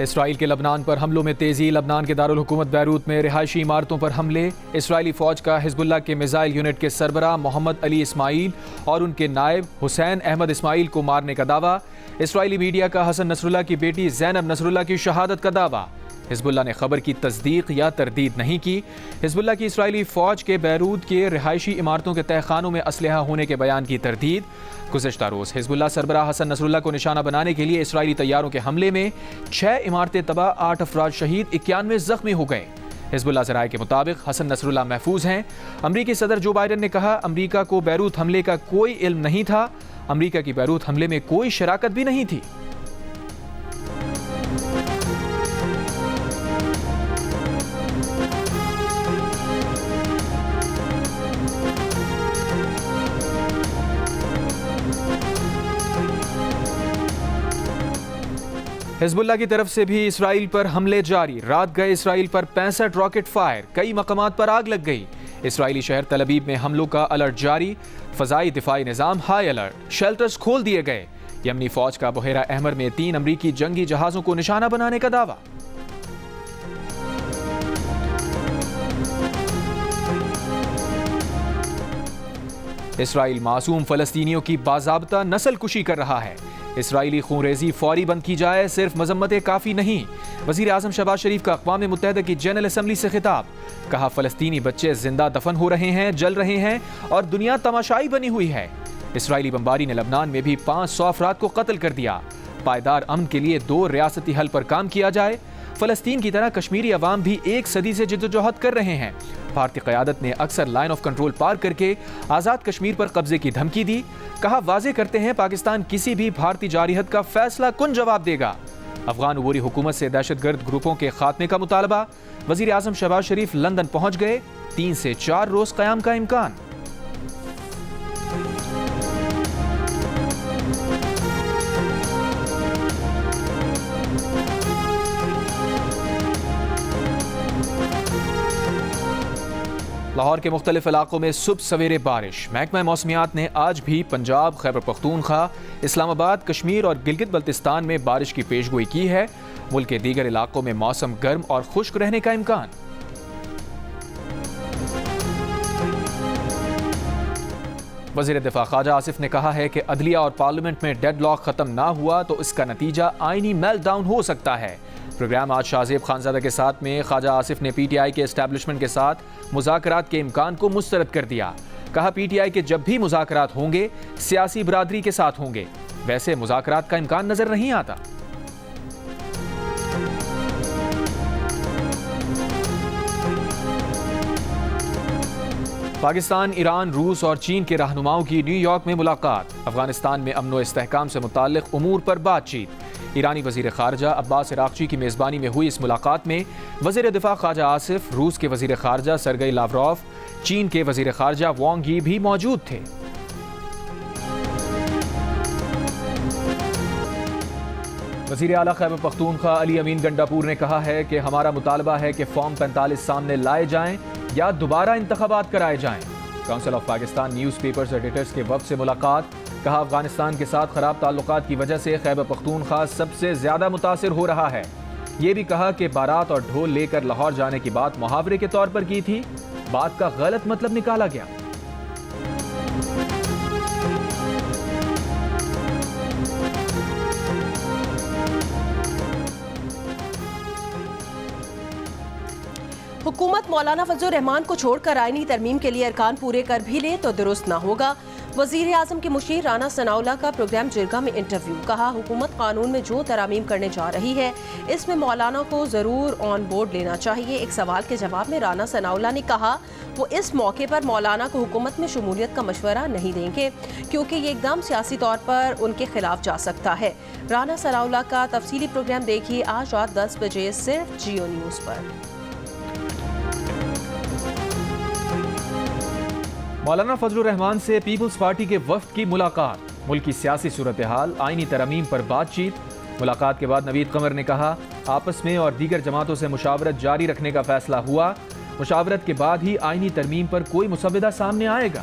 اسرائیل کے لبنان پر حملوں میں تیزی، لبنان کے دارالحکومت بیروت میں رہائشی عمارتوں پر حملے، اسرائیلی فوج کا حزب اللہ کے میزائل یونٹ کے سربراہ محمد علی اسماعیل اور ان کے نائب حسین احمد اسماعیل کو مارنے کا دعویٰ، اسرائیلی میڈیا کا حسن نصراللہ کی بیٹی زینب نصراللہ کی شہادت کا دعویٰ، حزب اللہ نے خبر کی تصدیق یا تردید نہیں کی، حزب اللہ کی اسرائیلی فوج کے بیروت کے رہائشی عمارتوں کے تہہ خانوں میں اسلحہ ہونے کے بیان کی تردید، گزشتہ روز حزب اللہ سربراہ حسن نصراللہ کو نشانہ بنانے کے لیے اسرائیلی طیاروں کے حملے میں 6 عمارتیں تباہ، 8 افراد شہید، 91 زخمی ہو گئے۔ حزب اللہ ذرائع کے مطابق حسن نصراللہ محفوظ ہیں۔ امریکی صدر جو بائیڈن نے کہا امریکہ کو بیروت حملے کا کوئی علم نہیں تھا، امریکہ کی بیروت حملے میں کوئی شراکت بھی نہیں تھی۔ حزب اللہ کی طرف سے بھی اسرائیل پر حملے جاری، رات گئے اسرائیل پر 65 راکٹ فائر، کئی مقامات پر آگ لگ گئی۔ اسرائیلی شہر تل ابیب میں حملوں کا الرٹ جاری، فضائی دفاعی نظام ہائی الرٹ، شیلٹرز کھول دیے گئے۔ یمنی فوج کا بحیرہ احمر میں 3 امریکی جنگی جہازوں کو نشانہ بنانے کا دعویٰ۔ اسرائیل معصوم فلسطینیوں کی باضابطہ نسل کشی کر رہا ہے، اسرائیلی خونریزی فوری بند کی جائے، صرف مذمتیں کافی نہیں۔ وزیر اعظم شہباز شریف کا اقوام متحدہ کی جنرل اسمبلی سے خطاب، کہا فلسطینی بچے زندہ دفن ہو رہے ہیں، جل رہے ہیں اور دنیا تماشائی بنی ہوئی ہے۔ اسرائیلی بمباری نے لبنان میں بھی 500 افراد کو قتل کر دیا، پائیدار امن کے لیے 2 ریاستی حل پر کام کیا جائے۔ فلسطین کی طرح کشمیری عوام بھی 1 صدی سے جدوجہد کر رہے ہیں۔ بھارتی قیادت نے اکثر لائن آف کنٹرول پار کر کے آزاد کشمیر پر قبضے کی دھمکی دی، کہا واضح کرتے ہیں پاکستان کسی بھی بھارتی جارحیت کا فیصلہ کن جواب دے گا۔ افغان عبوری حکومت سے دہشت گرد گروپوں کے خاتمے کا مطالبہ، وزیر اعظم شہباز شریف لندن پہنچ گئے، 3 سے 4 روز قیام کا امکان۔ لاہور کے مختلف علاقوں میں صبح سویرے بارش، محکمہ موسمیات نے آج بھی پنجاب، خیبر پختونخوا، اسلام آباد، کشمیر اور گلگت بلتستان میں بارش کی پیشگوئی کی ہے۔ ملک کے دیگر علاقوں میں موسم گرم اور خشک رہنے کا امکان۔ وزیر دفاع خواجہ آصف نے کہا ہے کہ عدلیہ اور پارلیمنٹ میں ڈیڈ لاک ختم نہ ہوا تو اس کا نتیجہ آئینی میلٹ ڈاؤن ہو سکتا ہے۔ پروگرام آج شاہ زیب خانزادہ کے ساتھ میں خواجہ آصف نے پی ٹی آئی کے اسٹیبلشمنٹ کے ساتھ مذاکرات کے امکان کو مسترد کر دیا، کہا پی ٹی آئی کے جب بھی مذاکرات ہوں گے سیاسی برادری کے ساتھ ہوں گے، ویسے مذاکرات کا امکان نظر نہیں آتا۔ پاکستان، ایران، روس اور چین کے رہنماؤں کی نیو یارک میں ملاقات، افغانستان میں امن و استحکام سے متعلق امور پر بات چیت۔ ایرانی وزیر خارجہ عباس عراقچی کی میزبانی میں ہوئی اس ملاقات میں وزیر دفاع خواجہ آصف، روس کے وزیر خارجہ سرگئی لاوروف، چین کے وزیر خارجہ وانگ یی بھی موجود تھے۔ وزیر اعلیٰ خیبر پختونخوا علی امین گنڈاپور نے کہا ہے کہ ہمارا مطالبہ ہے کہ فارم 45 سامنے لائے جائیں یا دوبارہ انتخابات کرائے جائیں۔ Council of Pakistan news papers editors کے وفد سے ملاقات، کہا افغانستان کے ساتھ خراب تعلقات کی وجہ سے خیبر پختونخوا سب سے زیادہ متاثر ہو رہا ہے۔ یہ بھی کہا کہ بارات اور ڈھول لے کر لاہور جانے کی بات محاورے کے طور پر کی تھی، بات کا غلط مطلب نکالا گیا۔ حکومت مولانا فضل الرحمان کو چھوڑ کر آئینی ترمیم کے لیے ارکان پورے کر بھی لے تو درست نہ ہوگا۔ وزیر اعظم کے مشیر رانا ثناءاللہ کا پروگرام جرگہ میں انٹرویو، کہا حکومت قانون میں جو ترامیم کرنے جا رہی ہے اس میں مولانا کو ضرور آن بورڈ لینا چاہیے۔ ایک سوال کے جواب میں رانا ثناءاللہ نے کہا وہ اس موقع پر مولانا کو حکومت میں شمولیت کا مشورہ نہیں دیں گے کیونکہ یہ اقدام سیاسی طور پر ان کے خلاف جا سکتا ہے۔ رانا ثناءاللہ کا تفصیلی پروگرام دیکھیے آج رات 10 بجے صرف جیو نیوز پر۔ مولانا فضل الرحمان سے پیپلز پارٹی کے وفد کی ملاقات، ملک کی سیاسی صورتحال، آئینی ترامیم پر بات چیت۔ ملاقات کے بعد نوید قمر نے کہا آپس میں اور دیگر جماعتوں سے مشاورت جاری رکھنے کا فیصلہ ہوا، مشاورت کے بعد ہی آئینی ترمیم پر کوئی مسودہ سامنے آئے گا۔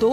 2